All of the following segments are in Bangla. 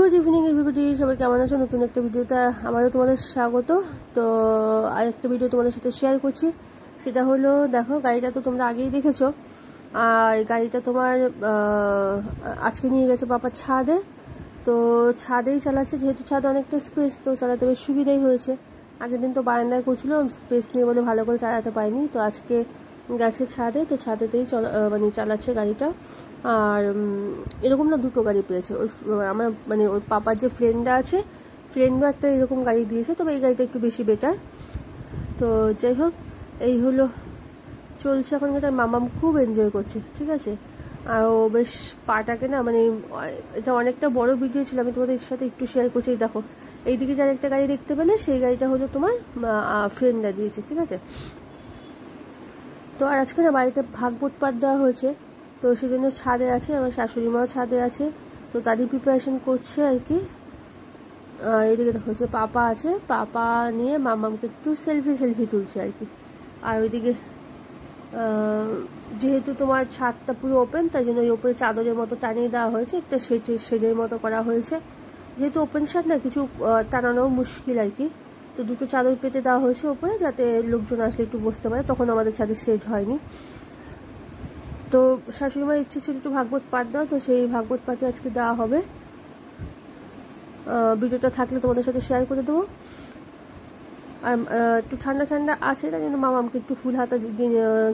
গুড ইভিনিং এভরিবডি, সবাই কেমন আছো? নতুন একটা ভিডিওতে আমারও তোমাদের স্বাগত। তো আরেকটা ভিডিও তোমাদের সাথে শেয়ার করছি। সেটা হলো, দেখো গাড়িটা তো তোমরা আগেই দেখেছো, আর গাড়িটা তোমার আজকে নিয়ে গেছে বাবা ছাদে। তো ছাদেই চালাচ্ছে, যেহেতু ছাদে অনেকটা স্পেস, তো চালাতে বেশ সুবিধাই হয়েছে। আগের দিন তো বারান্দায় করছিল, স্পেস নিয়ে বলে ভালো করে চালাতে পারিনি। তো আজকে গেছে ছাদে, তো ছাদেতেই মানে চালাচ্ছে গাড়িটা। আর এরকম না, দুটো গাড়ি পেয়েছে আমার, মানে ওর পাপার যে ফ্রেন্ডটা আছে, ফ্রেন্ডও একটা এরকম গাড়ি দিয়েছে, তবে এই গাড়িটা একটু বেশি বেটার। তো যাই হোক, এই হলো চলছে এখন। মামাম খুব এনজয় করছে, ঠিক আছে। আর ও বেশ পাটাকে না, মানে এটা অনেকটা বড় ভিডিও ছিল, আমি তোমাদের সাথে একটু শেয়ার করছি। দেখো এইদিকে যার একটা গাড়ি দেখতে পেলে, সেই গাড়িটা হলো তোমার ফ্রেন্ডরা দিয়েছে, ঠিক আছে। তো আর আজকে না বাড়িতে ভাগবত পাঠ দেওয়া হয়েছে, তো সেই জন্য ছাদে আছে, আমার শাশুড়ি মাও ছাদে আছে, তো তারই প্রিপারেশন করছে আর কি। এদিকে দেখো হচ্ছে পাপা আছে, পাপা নিয়ে মামামকে একটু সেলফি তুলছে আর কি। আর ওইদিকে যেহেতু তোমার ছাদটা পুরো ওপেন, তাই জন্য ওই ওপরে চাদরের মতো টানিয়ে দেওয়া হয়েছে, একটা শেডের মতো করা হয়েছে। যেহেতু ওপেন ছাদ না, কিছু টানানো মুশকিল আর কি। তো দুটো চাদর পেতে দেওয়া হয়েছে ওপরে, যাতে লোকজন আসলে একটু বসতে পারে। তখন আমাদের ছাদের শেড হয়নি। তো শাশুড়িমার ইচ্ছে ছিল একটু ভাগবত পাঠ দেওয়া, তো সেই ভাগবত পাঠে আজকে দেওয়া হবে। ভিডিওটা থাকলে তোমাদের সাথে শেয়ার করে দেবো। আর একটু ঠান্ডা ঠান্ডা আছে, তাই জন্য মামামকে একটু ফুল হাতা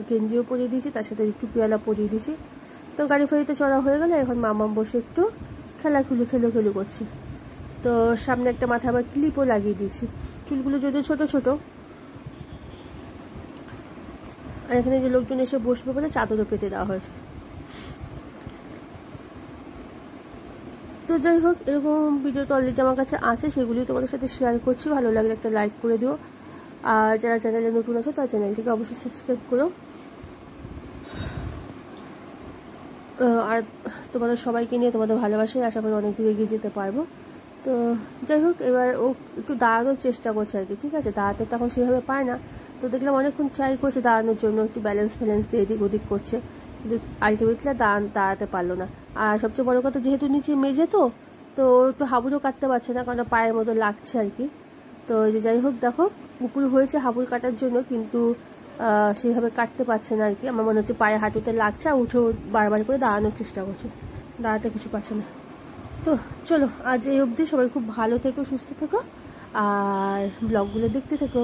গেঞ্জিও পরিয়ে দিয়েছি, তার সাথে একটু পেয়ালা পরিয়ে দিয়েছি। তো গাড়ি ফাড়িতে চড়া হয়ে গেলে এখন মামাম বসে একটু খেলু করছে। তো সামনে একটা মাথা আবার ক্লিপও লাগিয়ে দিয়েছি, চুলগুলো যদিও ছোট ছোট। আর এখানে যে লোকজন এসে বসবে বলে চাদরও পেতে দেওয়া হয়েছে। তো যাই হোক, এরকম ভিডিও তো অলরেডি আমার কাছে আছে, সেগুলি তোমাদের সাথে শেয়ার করছি। ভালো লাগলে একটা লাইক করে দিও, আর যারা চ্যানেলে নতুন আছো তার চ্যানেলটিকে অবশ্যই সাবস্ক্রাইব করো। আর তোমাদের সবাইকে নিয়ে, তোমাদের ভালোবাসায় আশা করি অনেক দূর এগিয়ে যেতে পারবো। তো যাই হোক, এবার ও একটু দাঁড়ানোর চেষ্টা করছে আর কি, ঠিক আছে। দাঁড়াতে তখন সেভাবে পায় না, তো দেখলাম অনেকক্ষণ ট্রাই করছে দাঁড়ানোর জন্য, একটু ব্যালেন্স দিয়ে এদিক ওদিক করছে, কিন্তু আলটিমেটলি দাঁড়াতে পারলো না। আর সবচেয়ে বড় কথা, যেহেতু নিচে মেঝে, তো একটু হাবুড়ও কাটতে পারছে না, কারণ পায়ের মতো লাগছে আর কি। তো এই যে যাই হোক, দেখো উপর হয়েছে হাবুড় কাটার জন্য, কিন্তু সেইভাবে কাটতে পারছে না আর কি। আমার মনে হচ্ছে পায়ে হাঁটুতে লাগছে, আর উঠেও বারবার করে দাঁড়ানোর চেষ্টা করছে, দাঁড়াতে কিছু পাচ্ছে না। তো চলো, আজ এই অবধি। সবাই খুব ভালো থেকো, সুস্থ থেকো, আর ব্লগগুলো দেখতে থেকো।